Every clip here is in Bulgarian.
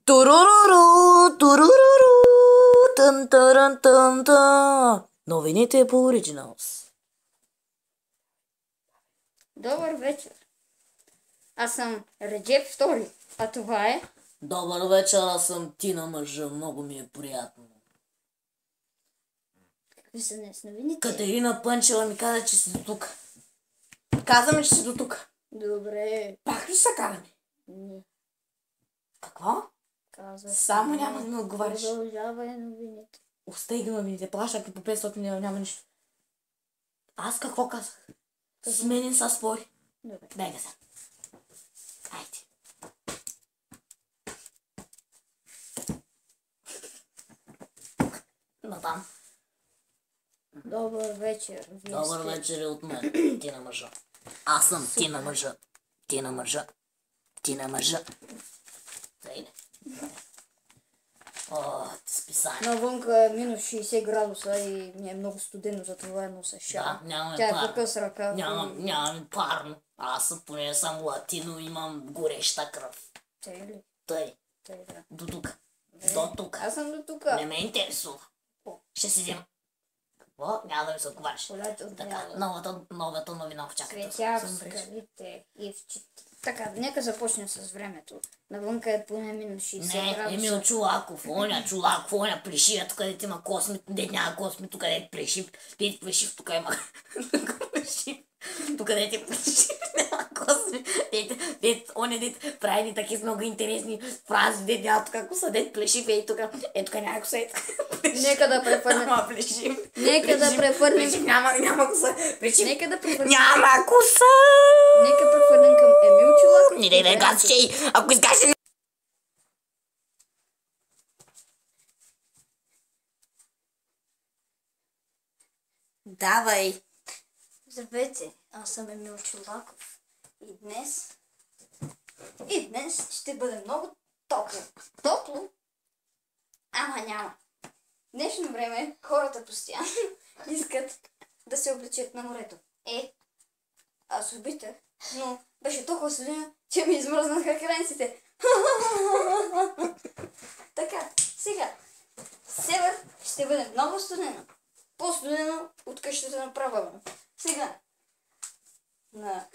Туруруру, туруруру, тън, таран, тън, та. Новините по Originals. Добър вечер. Аз съм Реджеп II, а това е... Добър вечер, аз съм Тина Мъжа, много ми е приятно. Какви са днес новините? Катерина Пънчева ми каза, че си до тук. Казваме, че си до тук. Добре. Пак ли са карани? Не. Какво? Казах. Само няма да ми отговаряш. Продължавай новините. Остей ги новините, плащах по 500 лева, няма нищо. Аз какво казах? С мене са спори. Добре. Дай да са. Айде. Натам. Добър вечер. Вие Добър сте... вечер и от мен, Тина Мъжа. Аз съм Тина Мъжа. Тина Мъжа. Тина Мъжа. Тъй не. О, списание. Навънка е минус 60 градуса и ми е много студено, затова нося шал. Да, нямаме Тя е парно. тук с ръка. Нямаме парно. Аз съм поне съм латино, имам гореща кръв. Тъй ли? Тъй. Тъй да. До тук. До тук. Аз съм до тук. Не ме интересува. Ще си взема. Какво? Няма да ми се отговаряш. Така, новата новина в чаката. Светя в скалите и в чите. Така, нека започнем с времето. Навънка е поне минус 60 градуса. Емил Чулаков, оня плешия, тук дете има косми, дете няма косми, тук дете плешив, дете плешив, тук има плешив, тук дете плешив, няма косми, оня дете прави такива много интересни фрази, дете няма тук коса, дете плешив, тук няма коса, Нека да префърнем. Няма плешив. Нека да префърнем. Няма коса, плешив. Нека да префърнем. Няма коса. Нека префърнем към Емил Чулаков. Не дай газ, чей, ако изгасим. Давай. Здравейте, аз съм Емил Чулаков. И днес ще бъде много топло. Топло? Ама няма. В днешно време хората постоянно искат да се облечат на морето. Аз обичах, но беше толкова студено, че ми измръзнаха кранците. Така, сега. Север ще бъде много студено. По-студено от къщата на прабаба. Сега.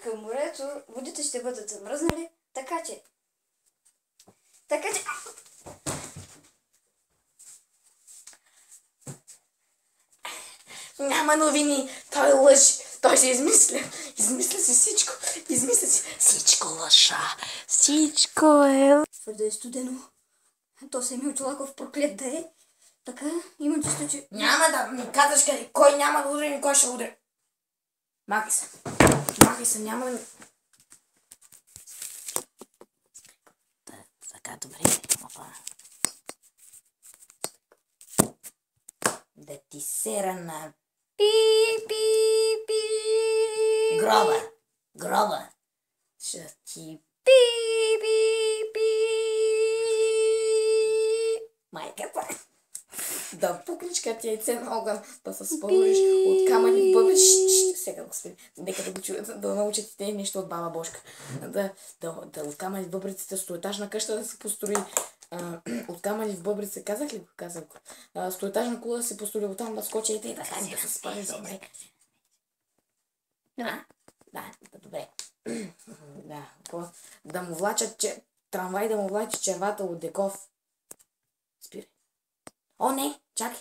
Към морето водите ще бъдат замръзнали, така че... Няма новини. Той лъжи. Той се измисля. Измисля си всичко. Всичко лъжа. Всичко е... Твърде е студено. То се Емил Чулаков проклет да е. Така, има чувство, че... Няма да ми казваш къде. Кой няма да удари и кой ще удари. Махай се. Няма да ми... Така, добре. Да ти сера на... Пи. Гроба. Ще ти... Пи. Майката. Да пукничка ти яйце на огън, да се спориш от камъни в бъбрич. Сега, господи, нека да го чуят, да научат те нещо от баба Бошка. Да от камъни в бъбриците стоетажна къща да се построи. От камъни в бъбрица, казах ли го? Казах го. Стоетажна кула да се построи, оттам да скочи и така да се спари добре. Да, добре. Да му влачат, трамвай да му влачи червата от Деков. Спирай. О, не, чакай.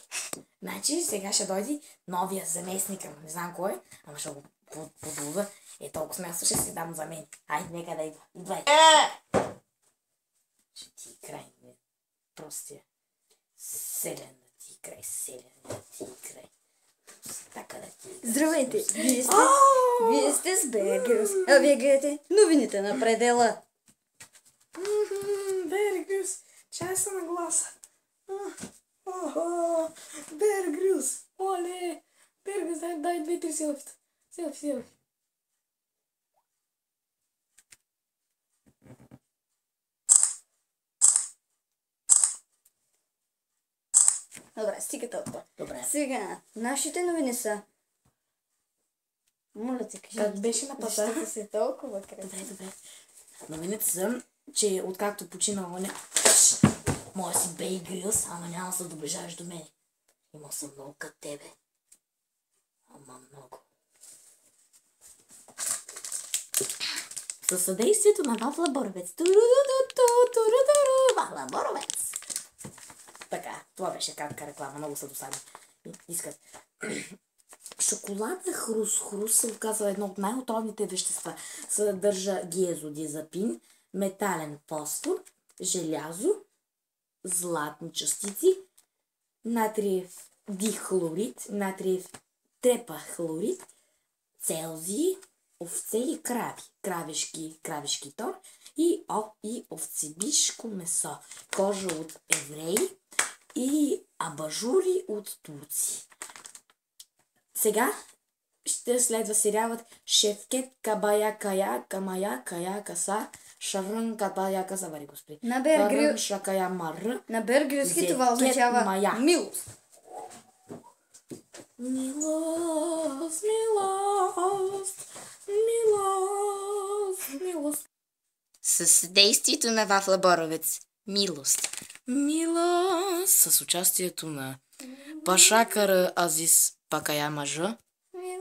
Значи сега ще дойде новия заместник, не знам кой, ама ще го подлува. Толкова място ще си дам за мен. Айде, нека да идва. Идвай. Ще ти край. Простия. Селен да ти край. Така да ти... Здравейте, вие сте с Бергюс, а вие гледате новините на предела. Бергюс, чай са на гласа. Бергюс, оле. Бергюс, дай 2-3 селфита. Селфи. Добре, стига толкова. Добре. Сега, нашите новини са... Моля те, кажи. Как беше на пазара? Защото си толкова красив. Добре. Новините са, че откакто почина оня... Може си Бей Грилс, ама няма да се доближаваш до мен. Има съм много като тебе. Ама много. Със съдействието на Вафла Боровец. Вафла Боровец. Така, това беше кратка реклама, много са досадни. Искат. Шоколада Хрус се оказва едно от най-отровните вещества. Съдържа диазодиазепин, метален фосфор, желязо, златни частици, натриев дихлорид, натриев трепахлорид, целзий, овце и крави, кравишки тор и овцебишко месо, кожа от евреи и абажури от турци. Сега ще следва сериалът Шевкет Кабая Кая Камая Кая Каса Шарън Кабая Каса, вари господи. На бергрилски това означава милост. Милост, милост, милост, милост. Със съдействието на Вафла Боровец. Милост. Милост. С участието на Пашакър Азис Пакая Мажа,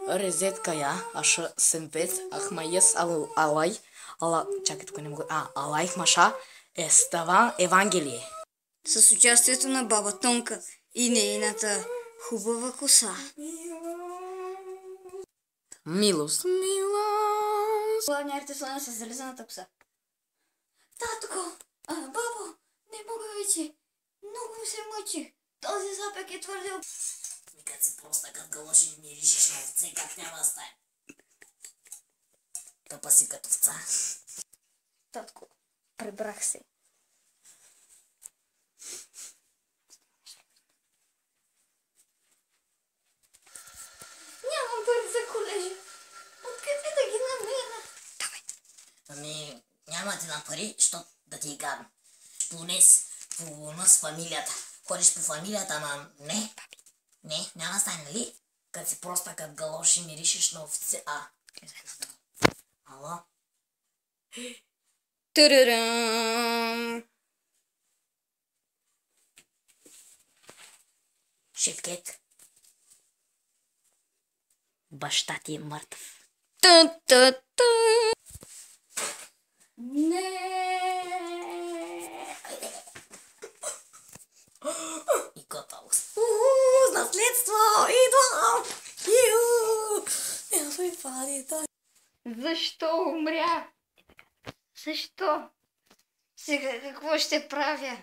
Резет Кая, Аша Семпет, Ахмайес Алай, чакай, тук не мога. Алайх Маша, Естава Евангелие. С участието на баба Тонка и нейната хубава коса. Милост, милост. Главният слона с залезаната коса. Татко, бабо, не мога вече. Много се мъчих. Този запек е твърде... Като си просто като галоши миришиш на овце, как няма да стане. Тъпа си като овца. Татко, пребрах се. Нямам пари за колежа. Откъде да ги намеря? Давай. Ами, няма ти на пари, защото да ти е гадно. По нас фамилията. Ходиш по фамилията, ама не. Не, няма да стане, нали? Като си просто като галоши миришиш на овце. Ало? Турурам! Шевкет. Баща ти е мъртъв. Не. И готовост. Наследство! Идвам! Защо умря? Защо? Сега какво ще правя?